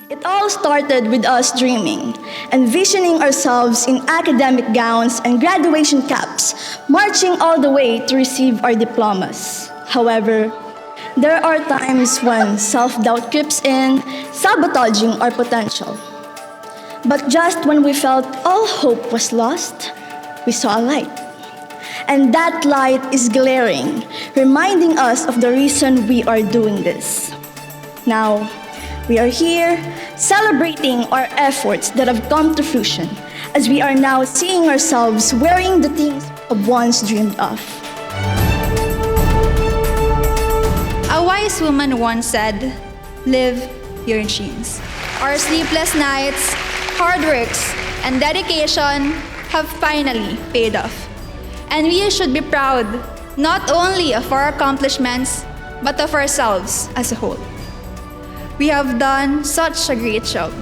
It all started with us dreaming, envisioning ourselves in academic gowns and graduation caps, marching all the way to receive our diplomas. However, there are times when self-doubt creeps in, sabotaging our potential. But just when we felt all hope was lost, we saw a light. And that light is glaring, reminding us of the reason we are doing this. Now, we are here celebrating our efforts that have come to fruition, as we are now seeing ourselves wearing the things of once dreamed of. A wise woman once said, "Live your dreams." Our sleepless nights, hard works, and dedication have finally paid off. And we should be proud not only of our accomplishments, but of ourselves as a whole. We have done such a great job.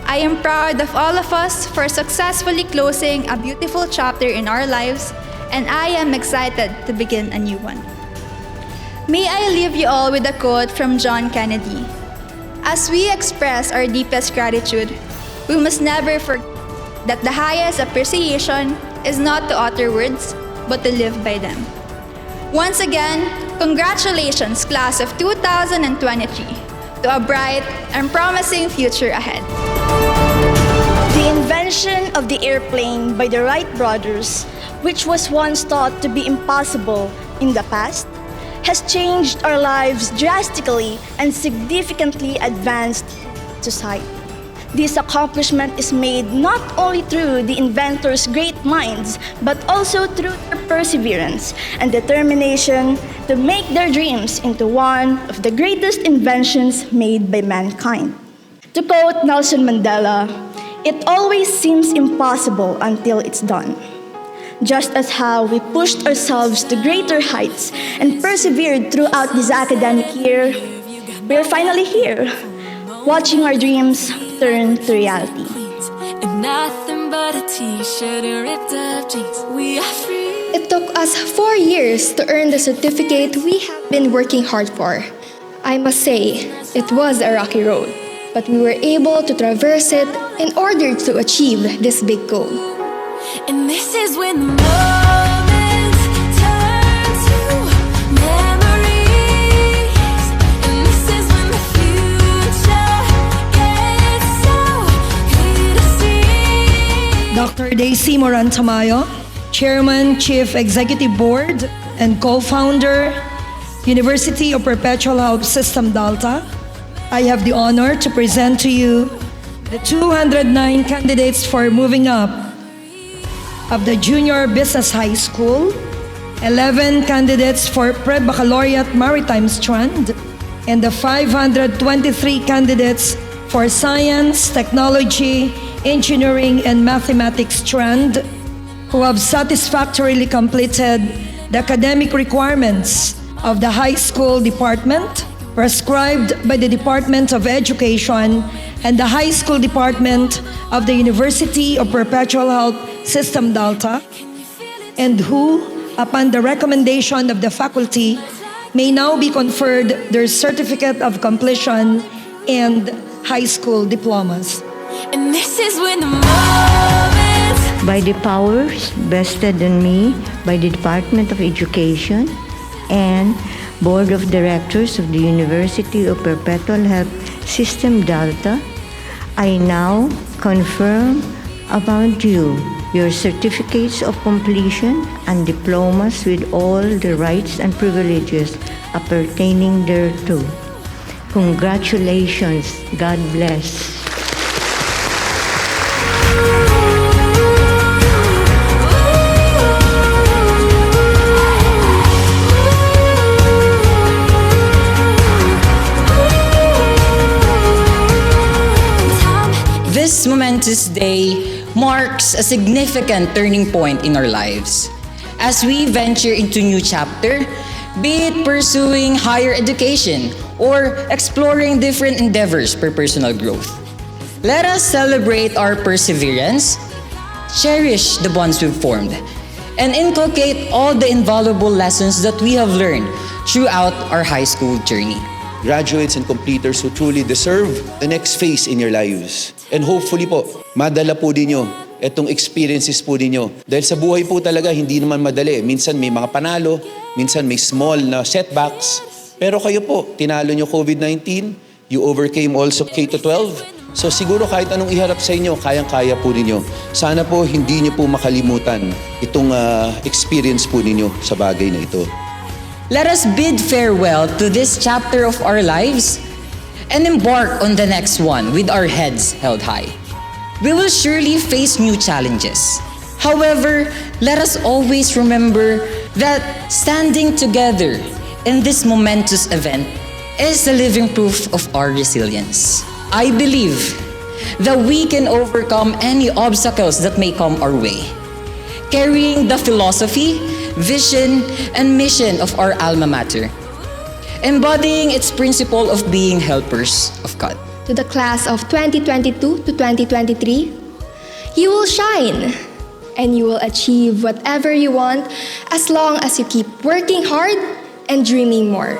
I am proud of all of us for successfully closing a beautiful chapter in our lives, and I am excited to begin a new one. May I leave you all with a quote from John Kennedy. As we express our deepest gratitude, we must never forget that the highest appreciation is not to utter words, but to live by them. Once again, congratulations, class of 2023, to a bright and promising future ahead. The invention of the airplane by the Wright brothers, which was once thought to be impossible in the past, has changed our lives drastically and significantly advanced society. This accomplishment is made not only through the inventors' great minds, but also through their perseverance and determination to make their dreams into one of the greatest inventions made by mankind. To quote Nelson Mandela, "It always seems impossible until it's done." Just as how we pushed ourselves to greater heights and persevered throughout this academic year, we are finally here, watching our dreams turn to reality. And nothing but a t-shirt and ripped up jeans. We are free. It took us 4 years to earn the certificate we have been working hard for. I must say, it was a rocky road, but we were able to traverse it in order to achieve this big goal. And this is when the moments turn to memories. And this is when the future gets so clear to see. Dr. Daisy Moran Tamayo, Chairman, Chief Executive Board, and Co-Founder, University of Perpetual Health System Delta, I have the honor to present to you the 209 candidates for moving up of the Junior Business High School, 11 candidates for PRE-BACCAULAUREATE Maritime Strand, and the 523 candidates for Science, Technology, Engineering, and Mathematics Strand who have satisfactorily completed the academic requirements of the high school department prescribed by the Department of Education and the High School Department of the University of Perpetual Health System Delta, and who, upon the recommendation of the faculty, may now be conferred their certificate of completion and high school diplomas. And this is when the moments by the powers vested in me by the Department of Education and Board of Directors of the University of Perpetual Health System Delta, I now confirm upon you your certificates of completion and diplomas with all the rights and privileges appertaining thereto. Congratulations. God bless. This momentous day marks a significant turning point in our lives. As we venture into a new chapter, be it pursuing higher education or exploring different endeavors for personal growth. Let us celebrate our perseverance, cherish the bonds we've formed, and inculcate all the invaluable lessons that we have learned throughout our high school journey. graduates and completers who truly deserve the next phase in your lives. And hopefully po, madala po din nyo itong experiences po ninyo. Dahil sa buhay po talaga, hindi naman madali. Minsan may mga panalo, minsan may small na setbacks. Pero kayo po, tinalo nyo COVID-19, you overcame also K-12. So siguro kahit anong iharap sa inyo, kayang-kaya po ninyo. Sana po hindi nyo po makalimutan itong experience po ninyo sa bagay na ito. Let us bid farewell to this chapter of our lives and embark on the next one with our heads held high. We will surely face new challenges. However, let us always remember that standing together in this momentous event is a living proof of our resilience. I believe that we can overcome any obstacles that may come our way, carrying the philosophy, vision, and mission of our alma mater, embodying its principle of being helpers of God. To the class of 2022 to 2023, you will shine and you will achieve whatever you want as long as you keep working hard and dreaming more.